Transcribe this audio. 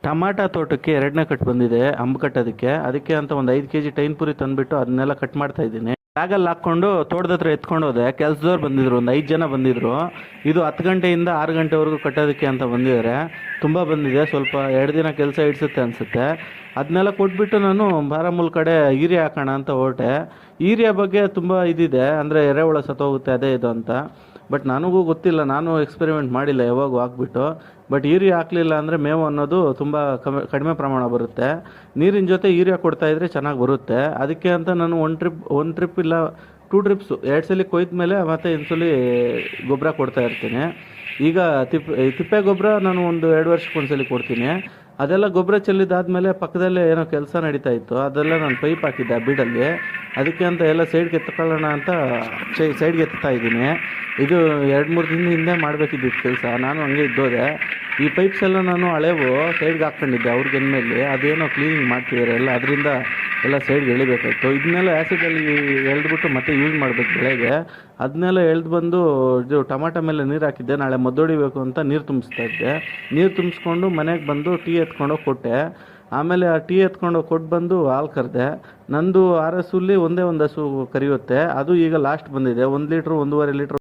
Tomato ತೋಟಕ್ಕೆ ಎರಡನೇ cut ಬಂದಿದೆ ಅಂಬು ಕಟ್ಟೋದಕ್ಕೆ. ಅದಕ್ಕೆ ಅಂತ ಒಂದು 5 ಕೆಜಿ ಟೈನ್ ಪುರಿ ತಂದುಬಿಟ್ಟು ಅದನ್ನೆಲ್ಲ ಕಟ್ ಮಾಡ್ತಾ ಇದ್ದೀನಿ. ಬ್ಯಾಗಲ್ಲಿ ಹಾಕ್ಕೊಂಡು ತೋಟದ ಹತ್ರ ಎತ್ಕೊಂಡು ಹೋದೆ. ಕೆಲಸದವ್ರು ಬಂದಿದ್ರು, ಒಂದು 5 ಜನ ಬಂದಿದ್ರು. ಇದು 10 ಗಂಟೆಯಿಂದ 6 ಗಂಟೆವರೆಗೂ ಕಟ್ಟೋದಕ್ಕೆ ಅಂತ ಬಂದಿದ್ದಾರೆ. ತುಂಬ ಬಂದಿದೆ, ಸ್ವಲ್ಪ 2 ದಿನ ಕೆಲಸ ಇಡಿಸುತ್ತೆ ಅನಿಸುತ್ತೆ. ಅದನ್ನೆಲ್ಲ ಕೊಟ್ಬಿಟ್ಟು ನಾನು ಬಾರಾಮುಲ್ ಕಡೆ ಯೂರಿಯಾ ಹಾಕೋಣ ಅಂತ ಹೊರಟೆ. ಯೂರಿಯಾ ಬಗ್ಗೆ ತುಂಬ ಇದಿದೆ, ಅಂದರೆ ಎರೆಹುಳ ಸತ್ತೋಗುತ್ತೆ ಅದೇ ಇದು ಅಂತ. ಬಟ್ ನನಗೂ ಗೊತ್ತಿಲ್ಲ, ನಾನು ಎಕ್ಸ್ಪೆರಿಮೆಂಟ್ ಮಾಡಿಲ್ಲ ಯಾವಾಗೂ ಹಾಕ್ಬಿಟ್ಟು. ಬಟ್ ಯೂರಿಯಾ ಹಾಕಲಿಲ್ಲ ಅಂದರೆ ಮೇವು ಅನ್ನೋದು ತುಂಬ ಕಡಿಮೆ ಪ್ರಮಾಣ ಬರುತ್ತೆ. ನೀರಿನ ಜೊತೆ ಯೂರಿಯಾ ಕೊಡ್ತಾಯಿದ್ರೆ ಚೆನ್ನಾಗಿ ಬರುತ್ತೆ. ಅದಕ್ಕೆ ಅಂತ ನಾನು ಒಂದು ಟ್ರಿಪ್ ಇಲ್ಲ 2 ಟ್ರಿಪ್ಸು 2 ಸಲ ಕೊಯ್ದ ಮೇಲೆ ಮತ್ತೆ ಇನ್ನೊಂದ್ಸಲಿ ಗೊಬ್ಬರ ಕೊಡ್ತಾ ಇರ್ತೀನಿ. ಈಗ ತಿಪ್ಪೆ ಗೊಬ್ಬರ ನಾನು ಒಂದು 2 ವರ್ಷಕ್ಕೊಂದ್ಸಲಿ ಕೊಡ್ತೀನಿ. ಅದೆಲ್ಲ ಗೊಬ್ಬರ ಚೆಲ್ಲಿದಾದ್ಮೇಲೆ ಪಕ್ಕದಲ್ಲೇ ಏನೋ ಕೆಲಸ ನಡೀತಾ ಇತ್ತು, ಅದೆಲ್ಲ ನಾನು ಪೈಪ್ ಹಾಕಿದ್ದೆ ಆ ಬೀಡಲ್ಲಿ. ಅದಕ್ಕೆ ಅಂತ ಎಲ್ಲ ಸೈಡ್ಗೆ ಎತ್ಕೊಳ್ಳೋಣ ಅಂತ ಸೈಡ್ಗೆ ಎತ್ತಾ ಇದ್ದೀನಿ. ಇದು 2-3 ದಿನದ ಹಿಂದೆ ಮಾಡಬೇಕಿದ್ದು ಕೆಲಸ. ನಾನು ಹಂಗೆ ಇದ್ದೋದೆ. ಈ ಪೈಪ್ಸ್ ಎಲ್ಲ ನಾನು ಹಳೆವು ಸೈಡ್ಗೆ ಹಾಕ್ಕೊಂಡಿದ್ದೆ ಅವ್ರಿಗೆ ಮೇಲೆ. ಅದೇನೋ ಕ್ಲೀನಿಂಗ್ ಮಾಡ್ತಿದ್ದಾರೆ ಎಲ್ಲ, ಅದರಿಂದ ಎಲ್ಲ ಸೈಡ್ಗೆ ಎಳಿಬೇಕಾಯ್ತು. ಇದನ್ನೆಲ್ಲ ಆ್ಯಸಿಡಲ್ಲಿ ಎಳೆದ್ಬಿಟ್ಟು ಮತ್ತೆ ಯೂಸ್ ಮಾಡಬೇಕು ಬೆಳೆಗೆ. ಅದನ್ನೆಲ್ಲ ಎಳೆದು ಬಂದು ಇದು ಟಮಾಟ ಮೇಲೆ ನೀರು ಹಾಕಿದ್ದೆ. ನಾಳೆ ಮದ್ದೊಡಿಬೇಕು ಅಂತ ನೀರು ತುಂಬಿಸ್ತಾ ಇದ್ದೆ. ನೀರು ತುಂಬಿಸ್ಕೊಂಡು ಮನೆಗೆ ಬಂದು ಟೀ ಎತ್ಕೊಂಡೋಗಿ ಕೊಟ್ಟೆ. ಆಮೇಲೆ ಆ ಟೀ ಎತ್ಕೊಂಡು ಕೊಟ್ಟು ಬಂದು ಹಾಲು ಕರೆದೆ. ನಂದು 6 ಹಸುಲಿ ಒಂದೇ ಒಂದು ಹಸು ಕರೆಯುತ್ತೆ, ಅದು ಈಗ ಲಾಸ್ಟ್ ಬಂದಿದೆ. 1 ಲೀಟ್ರು 1.5 ಲೀಟ್ರ್